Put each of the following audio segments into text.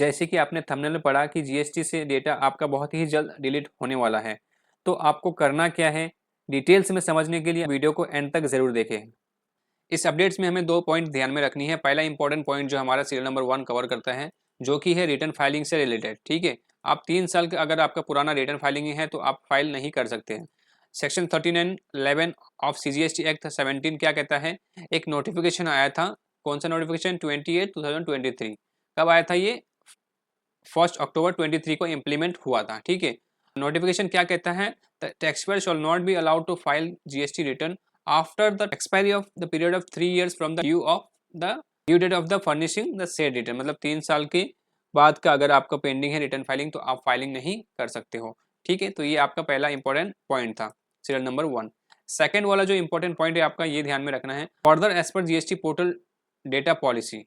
जैसे कि आपने थंबनेल में पढ़ा कि जीएसटी से डेटा आपका बहुत ही जल्द डिलीट होने वाला है। तो आपको करना क्या है, डिटेल्स में समझने के लिए वीडियो को एंड तक ज़रूर देखें। इस अपडेट्स में हमें 2 पॉइंट ध्यान में रखनी है। पहला इंपॉर्टेंट पॉइंट जो हमारा सीरियल नंबर 1 कवर करता है, जो कि है रिटर्न फाइलिंग से रिलेटेड। ठीक है, आप 3 साल का अगर आपका पुराना रिटर्न फाइलिंग है तो आप फाइल नहीं कर सकते हैं। Section 13 and 11 of CGST act 17 क्या कहता है, एक नोटिफिकेशन आया था। कौन सा नोटिफिकेशन? 28/2023। कब आया था ये? 1 अक्टूबर 23 को इम्प्लीमेंट हुआ था। ठीक है, नोटिफिकेशन क्या कहता है? Taxpayer shall not be allowed to file GST return after the expiry of the period of 3 years from the due date of the furnishing the said return. मतलब 3 साल के बाद का अगर आपका पेंडिंग है रिटर्न फाइलिंग तो आप फाइलिंग नहीं कर सकते हो। ठीक है, तो ये आपका पहला इंपॉर्टेंट पॉइंट था, सीरियल नंबर 1। सेकेंड वाला जो इंपॉर्टेंट पॉइंट है आपका, ये ध्यान में रखना है, further as per GST portal data policy.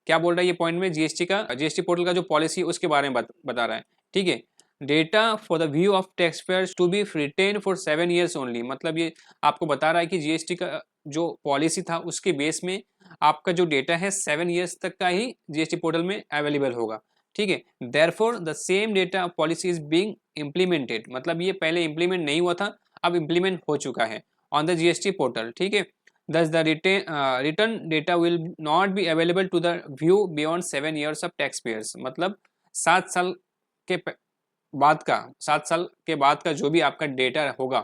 क्या बोल रहा है ये पॉइंट में? जीएसटी पोर्टल का जो पॉलिसी उसके बारे में बता रहा है। ठीक है, data for the view of tax payers to be retained for 7 years only. मतलब ये आपको बता रहा है कि जीएसटी का जो पॉलिसी था उसके बेस में आपका जो डेटा है 7 years तक का ही जीएसटी पोर्टल में अवेलेबल होगा। ठीक है, therefore the same data policy is being implemented. मतलब ये पहले इम्प्लीमेंट नहीं हुआ था, अब इम्प्लीमेंट हो चुका है ऑन द जीएसटी पोर्टल। ठीक है, thus the return data will not be available to the view beyond 7 years of taxpayers। मतलब 7 साल के सात साल के बाद का जो भी आपका डेटा होगा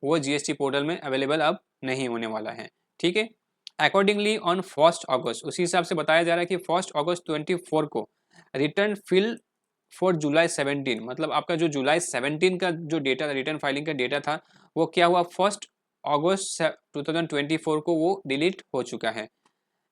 वो जीएसटी पोर्टल में अवेलेबल अब नहीं होने वाला है। ठीक है, अकॉर्डिंगली ऑन 1 अगस्त, उसी हिसाब से बताया जा रहा है कि 1 अगस्त 24 को रिटर्न फिल फॉर जुलाई 17। मतलब आपका जो जुलाई 17 का जो डेटा रिटर्न फाइलिंग का डेटा था वो क्या हुआ, 1 अगस्त 2024 को वो डिलीट हो चुका है।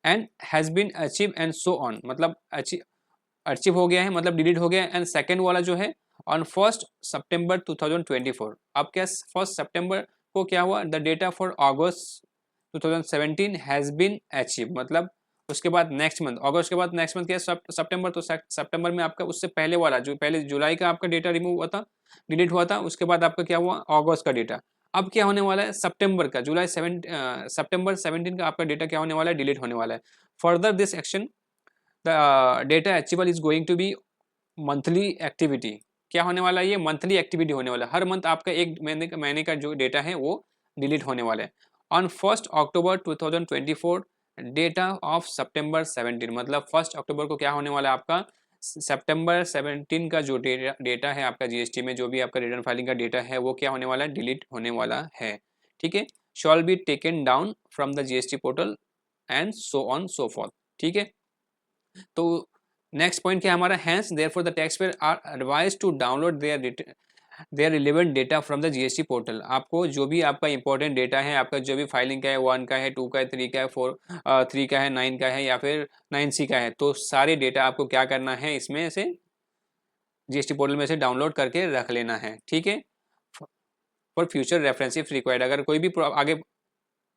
And has been achieve and so on. मतलब अचीव हो गया है, मतलब डिलीट हो गया है। एंड सेकेंड वाला जो है ऑन 1 सितंबर 2024। अब क्या 1 सितंबर को क्या हुआ, the data for August 2017 has been achieve. मतलब उसके बाद नेक्स्ट मंथ, अगस्त के बाद नेक्स्ट मंथ क्या है, सितंबर। तो सितंबर में आपका उससे पहले वाला जो पहले जुलाई का आपका डेटा रिमूव हुआ था, डिलीट हुआ था, उसके बाद आपका क्या हुआ, अगस्त का डेटा। अब क्या होने वाला है, सितंबर का, सितंबर 17 का आपका डेटा क्या होने वाला है, डिलीट होने वाला है। Further this action the data achieval is going to be monthly activity. क्या होने वाला है, ये मंथली एक्टिविटी होने वाला है। हर मंथ आपका एक महीने का जो डेटा है वो डिलीट होने वाला है। ऑन 1 अक्टूबर 2024 डेटा ऑफ सितंबर 17। मतलब 1 अक्टूबर को क्या होने वाला है, आपका सितंबर 17 का जो डेटा है आपका जीएसटी में, जो भी आपका रिटर्न फाइलिंग का डेटा है वो क्या होने वाला है, डिलीट होने वाला है। ठीक है, shall be taken down from the GST portal and so on so forth. ठीक है, तो नेक्स्ट पॉइंट क्या हमारा, hence therefore the tax payer are advise to download their relevant data from the GST portal. आपको जो भी आपका important data है, आपका जो भी फाइलिंग का है, 1 का है, 2 का है, 3 का है, 3 का है, 9 का है या फिर 9C का है, तो सारे डेटा आपको क्या करना है, इसमें से जीएसटी पोर्टल में से डाउनलोड करके रख लेना है। ठीक है, for future reference if required. अगर कोई भी आगे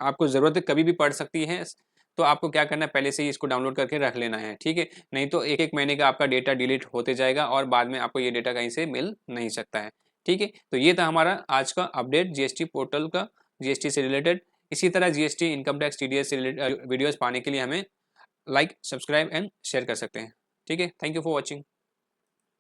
आपको ज़रूरत कभी भी पड़ सकती है तो आपको क्या करना है, पहले से ही इसको डाउनलोड करके रख लेना है। ठीक है, नहीं तो एक एक महीने का आपका डेटा डिलीट होते जाएगा और बाद में आपको ये डेटा कहीं से मिल नहीं सकता है। ठीक है, तो ये था हमारा आज का अपडेट जीएसटी पोर्टल का, जीएसटी से रिलेटेड। इसी तरह जीएसटी, इनकम टैक्स, टीडीएस से रिलेटेड वीडियोज़ पाने के लिए हमें लाइक, सब्सक्राइब एंड शेयर कर सकते हैं। ठीक है, थैंक यू फॉर वॉचिंग।